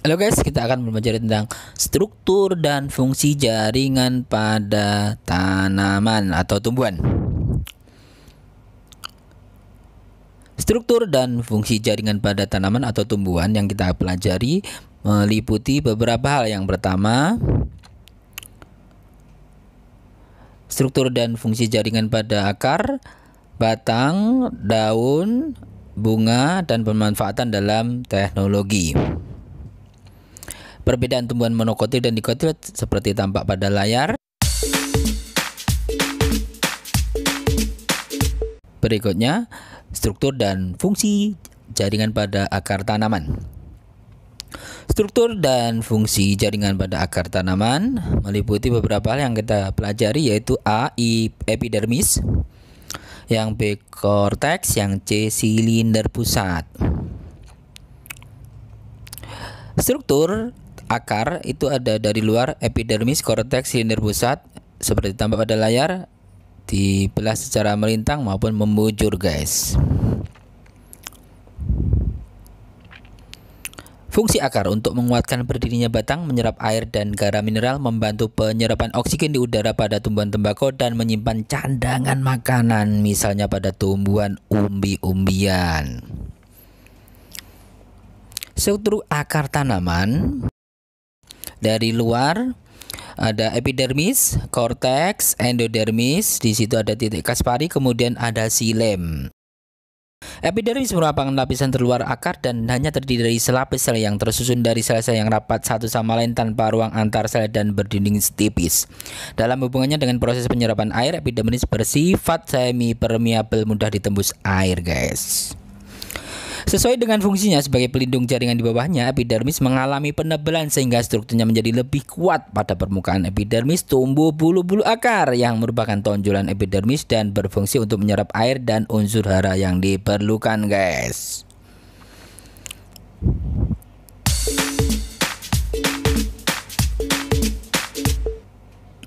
Halo guys, kita akan belajar tentang struktur dan fungsi jaringan pada tanaman atau tumbuhan. Struktur dan fungsi jaringan pada tanaman atau tumbuhan yang kita pelajari meliputi beberapa hal. Yang pertama, struktur dan fungsi jaringan pada akar, batang, daun, bunga, dan pemanfaatan dalam teknologi. Perbedaan tumbuhan monokotil dan dikotil seperti tampak pada layar. Berikutnya, struktur dan fungsi jaringan pada akar tanaman. Struktur dan fungsi jaringan pada akar tanaman meliputi beberapa hal yang kita pelajari, yaitu A. Epidermis, yang B. Korteks, yang C. Silinder pusat. Struktur akar itu ada dari luar, epidermis, korteks, silinder pusat, seperti tampak pada layar, dibelah secara melintang maupun membujur guys. Fungsi akar untuk menguatkan berdirinya batang, menyerap air dan garam mineral, membantu penyerapan oksigen di udara pada tumbuhan tembakau, dan menyimpan cadangan makanan, misalnya pada tumbuhan umbi-umbian. Struktur akar tanaman dari luar ada epidermis, korteks, endodermis, di situ ada titik Kaspari, kemudian ada xilem. Epidermis merupakan lapisan terluar akar dan hanya terdiri dari selapis sel yang tersusun dari sel-sel yang rapat satu sama lain tanpa ruang antar sel dan berdinding tipis. Dalam hubungannya dengan proses penyerapan air, epidermis bersifat semi permeabel, mudah ditembus air guys. Sesuai dengan fungsinya sebagai pelindung jaringan di bawahnya, epidermis mengalami penebalan sehingga strukturnya menjadi lebih kuat. Pada permukaan epidermis tumbuh bulu-bulu akar yang merupakan tonjolan epidermis dan berfungsi untuk menyerap air dan unsur hara yang diperlukan guys.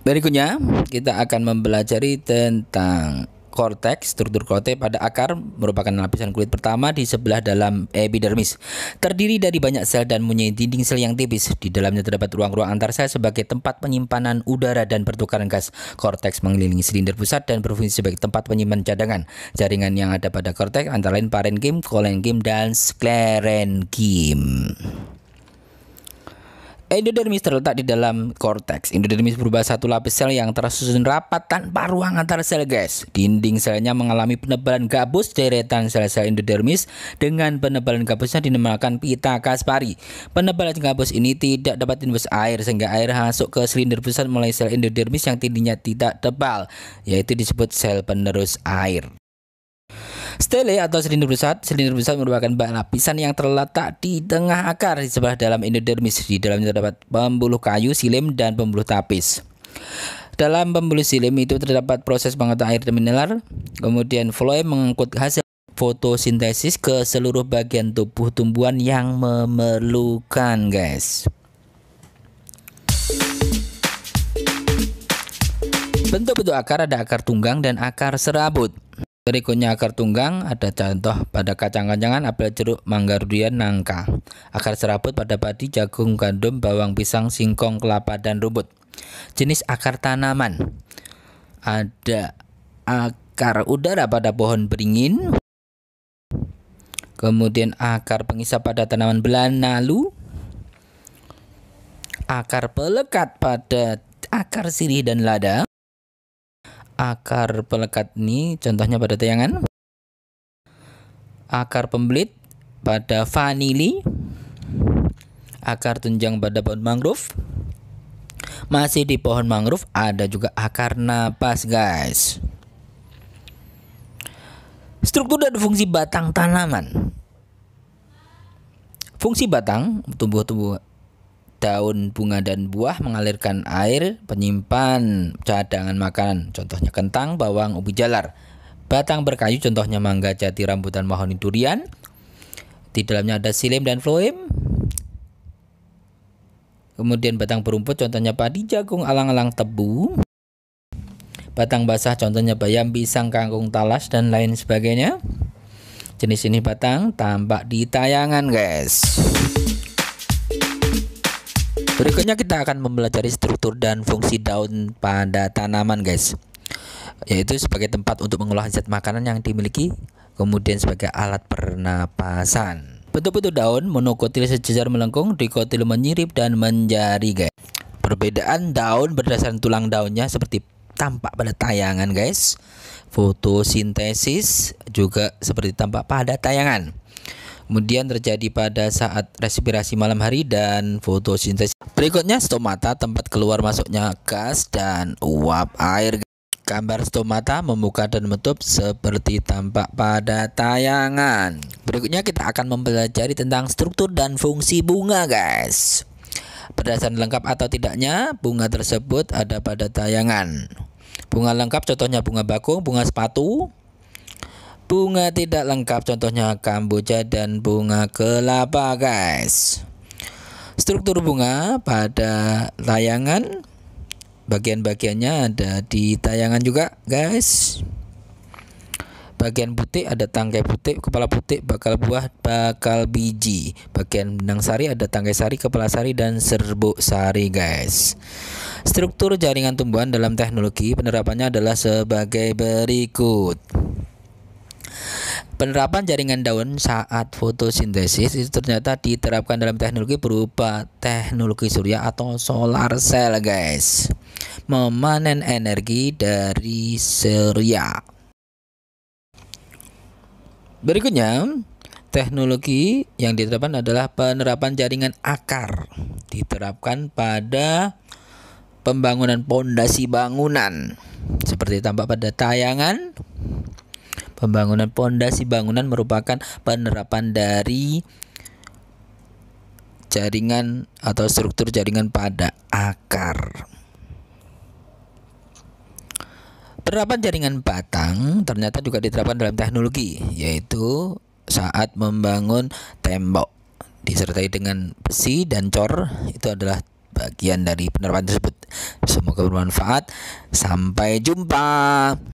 Berikutnya kita akan mempelajari tentang korteks. Struktur korteks pada akar merupakan lapisan kulit pertama di sebelah dalam epidermis. Terdiri dari banyak sel dan mempunyai dinding sel yang tipis. Di dalamnya terdapat ruang-ruang antar sel sebagai tempat penyimpanan udara dan pertukaran gas. Korteks mengelilingi silinder pusat dan berfungsi sebagai tempat penyimpan cadangan. Jaringan yang ada pada korteks antara lain parenkim, kolenkim, dan sklerenkim. Endodermis terletak di dalam korteks. Endodermis berupa satu lapis sel yang tersusun rapat tanpa ruang antar sel guys. Dinding selnya mengalami penebalan gabus. Deretan sel-sel endodermis dengan penebalan gabusnya dinamakan pita Kaspari. Penebalan gabus ini tidak dapat tembus air sehingga air masuk ke silinder pusat melalui sel endodermis yang dindingnya tidak tebal, yaitu disebut sel penerus air. Stele atau silinder pusat. Silinder pusat merupakan lapisan yang terletak di tengah akar di sebelah dalam endodermis. Di dalamnya terdapat pembuluh kayu, xilem, dan pembuluh tapis. Dalam pembuluh xilem itu terdapat proses pengaturan air dan mineral. Kemudian floem mengangkut hasil fotosintesis ke seluruh bagian tubuh tumbuhan yang memerlukan guys. Bentuk-bentuk akar ada akar tunggang dan akar serabut. Berikutnya akar tunggang ada contoh pada kacang-kacangan, apel, jeruk, mangga, durian, nangka. Akar serabut pada padi, jagung, gandum, bawang, pisang, singkong, kelapa, dan rumput. Jenis akar tanaman ada akar udara pada pohon beringin, kemudian akar pengisap pada tanaman belanalu, akar pelekat pada akar sirih dan lada. Akar pelekat ini contohnya pada tayangan. Akar pembelit pada vanili. Akar tunjang pada pohon mangrove. Masih di pohon mangrove ada juga akar napas guys. Struktur dan fungsi batang tanaman. Fungsi batang, tumbuh-tumbuh daun, bunga, dan buah, mengalirkan air, penyimpan cadangan makanan, contohnya kentang, bawang, ubi jalar. Batang berkayu, contohnya mangga, jati, rambutan, mahoni, durian. Di dalamnya ada xilem dan floem. Kemudian batang berumput, contohnya padi, jagung, alang-alang, tebu. Batang basah, contohnya bayam, pisang, kangkung, talas, dan lain sebagainya. Jenis ini batang tampak di tayangan guys. Berikutnya kita akan mempelajari struktur dan fungsi daun pada tanaman, guys. Yaitu sebagai tempat untuk mengolah zat makanan yang dimiliki, kemudian sebagai alat pernapasan. Bentuk-bentuk daun: monokotil sejajar melengkung, dikotil menyirip dan menjari, guys. Perbedaan daun berdasarkan tulang daunnya seperti tampak pada tayangan, guys. Fotosintesis juga seperti tampak pada tayangan. Kemudian terjadi pada saat respirasi malam hari dan fotosintesis. Berikutnya stomata, tempat keluar masuknya gas dan uap air. Gambar stomata membuka dan menutup seperti tampak pada tayangan. Berikutnya kita akan mempelajari tentang struktur dan fungsi bunga, guys. Berdasarkan lengkap atau tidaknya bunga tersebut ada pada tayangan. Bunga lengkap contohnya bunga bakung, bunga sepatu. Bunga tidak lengkap contohnya kamboja dan bunga kelapa, guys. Struktur bunga pada tayangan, bagian-bagiannya ada di tayangan juga, guys. Bagian putih ada tangkai putih, kepala putih, bakal buah, bakal biji. Bagian benang sari ada tangkai sari, kepala sari, dan serbuk sari, guys. Struktur jaringan tumbuhan dalam teknologi penerapannya adalah sebagai berikut. Penerapan jaringan daun saat fotosintesis itu ternyata diterapkan dalam teknologi berupa teknologi surya atau solar cell, guys. Memanen energi dari surya. Berikutnya, teknologi yang diterapkan adalah penerapan jaringan akar. Diterapkan pada pembangunan pondasi bangunan. Seperti tampak pada tayangan. Pembangunan pondasi bangunan merupakan penerapan dari jaringan atau struktur jaringan pada akar. Penerapan jaringan batang ternyata juga diterapkan dalam teknologi, yaitu saat membangun tembok disertai dengan besi dan cor. Itu adalah bagian dari penerapan tersebut. Semoga bermanfaat. Sampai jumpa.